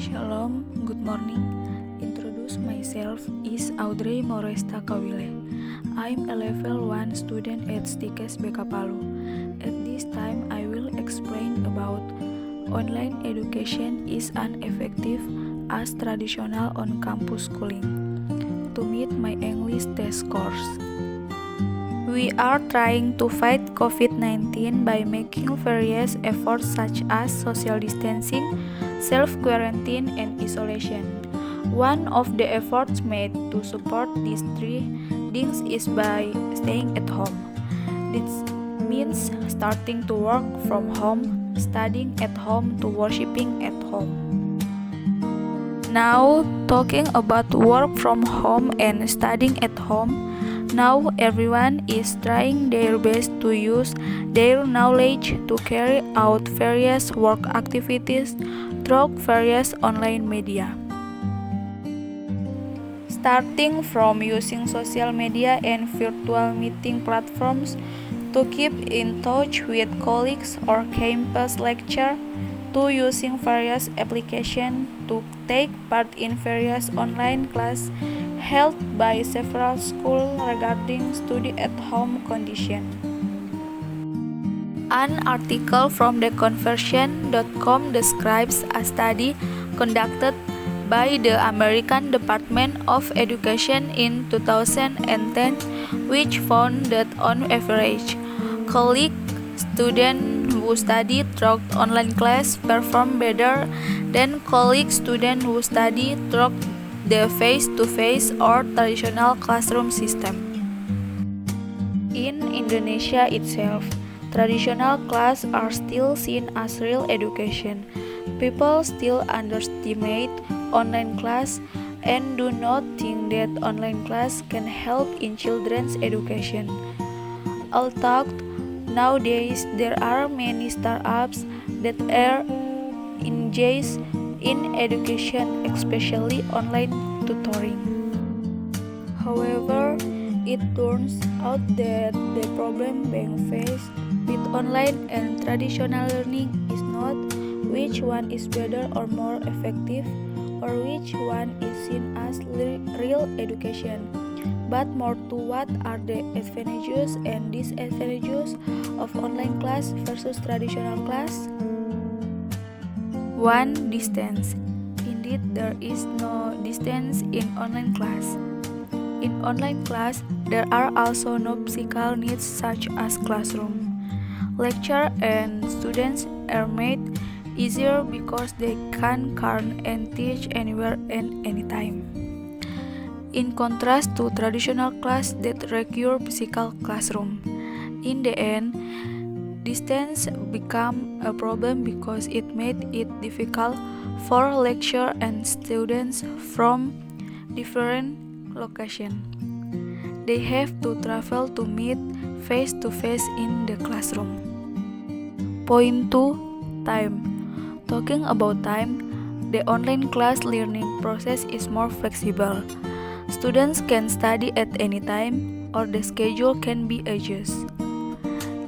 Shalom, good morning. Introduce myself is Audrey Moresta Kawile. I'm a level 1 student at Stikes BK Palu. At this time, I will explain about online education is ineffective as traditional on-campus schooling. To meet my English test scores. We are trying to fight COVID-19 by making various efforts such as social distancing, self-quarantine, and isolation. One of the efforts made to support these three things is by staying at home. This means starting to work from home, studying at home, to worshiping at home. Now, talking about work from home and studying at home, now everyone is trying their best to use their knowledge to carry out various work activities through various online media. Starting from using social media and virtual meeting platforms to keep in touch with colleagues or campus lecture, to using various applications to take part in various online classes held by several schools regarding study-at-home condition. An article from theconversion.com describes a study conducted by the American Department of Education in 2010, which found that on average, college students who study through online class perform better than college students who study through the face-to-face or traditional classroom system. In Indonesia itself, traditional classes are still seen as real education. People still underestimate online class and do not think that online class can help in children's education. Although nowadays there are many startups that are engaged in education, especially online tutoring. However, it turns out that the problem being faced with online and traditional learning is not which one is better or more effective, or which one is seen as real education, but more to what are the advantages and disadvantages of online class versus traditional class. 1. Distance. Indeed, there is no distance in online class. In online class, there are also no physical needs such as classroom. Lecture and students are made easier because they can learn and teach anywhere and anytime. In contrast to traditional class that require physical classroom. In the end, distance became a problem because it made it difficult for lecturer and students from different locations. They have to travel to meet face-to-face in the classroom. Point 2. Time. Talking about time, the online class learning process is more flexible. Students can study at any time, or the schedule can be adjusted.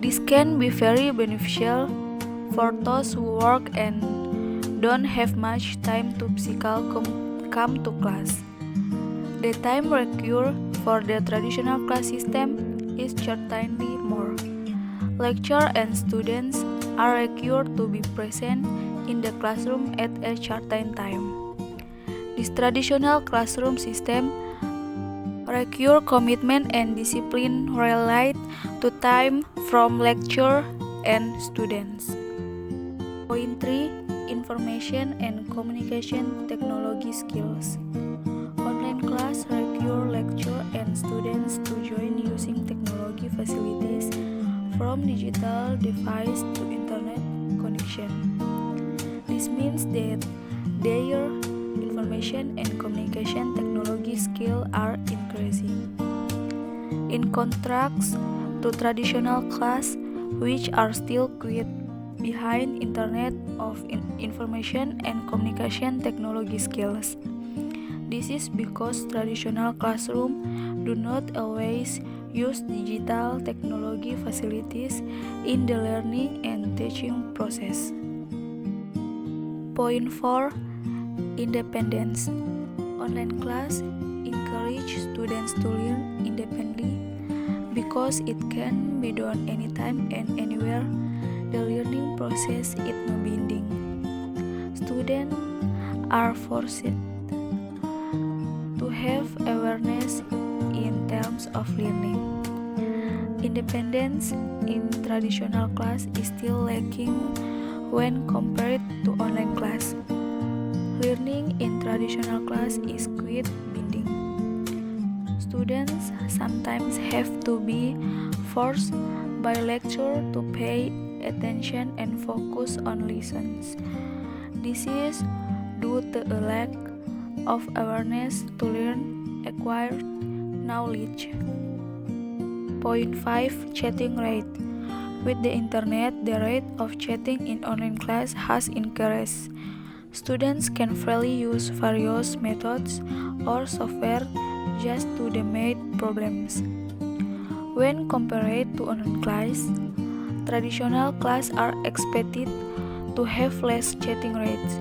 This can be very beneficial for those who work and don't have much time to physically come to class. The time required for the traditional class system is certainly more. Lecturers and students are required to be present in the classroom at a certain time. This traditional classroom system requires commitment and discipline related to time from lecturer and students. Point 3. Information and communication technology skills. Online class require lecturer and students to join using technology facilities from digital device to internet connection. This means that their information and communication technology skills are increasing. In contrast to traditional class, which are still quite behind internet of information and communication technology skills. This is because traditional classrooms do not always use digital technology facilities in the learning and teaching process. Point 4. Independence. Online class encourage students to learn independently because it can be done anytime and anywhere. The learning process is no binding. Students are forced to have awareness in terms of learning. Independence in traditional class is still lacking when compared to online class. Learning in traditional class is quite binding. Students sometimes have to be forced by lecture to pay attention and focus on lessons. This is due to a lack of awareness to learn acquired knowledge. Point 5. Chatting rate. With the internet, the rate of chatting in online class has increased. Students can freely use various methods or software just to demate problems. When compared to online class, traditional class are expected to have less chatting rates.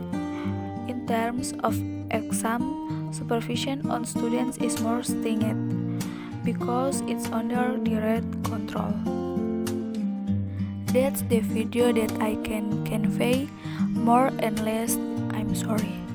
In terms of exam, supervision on students is more stringent because it's under direct control. That's the video that I can convey. More and less, I'm sorry.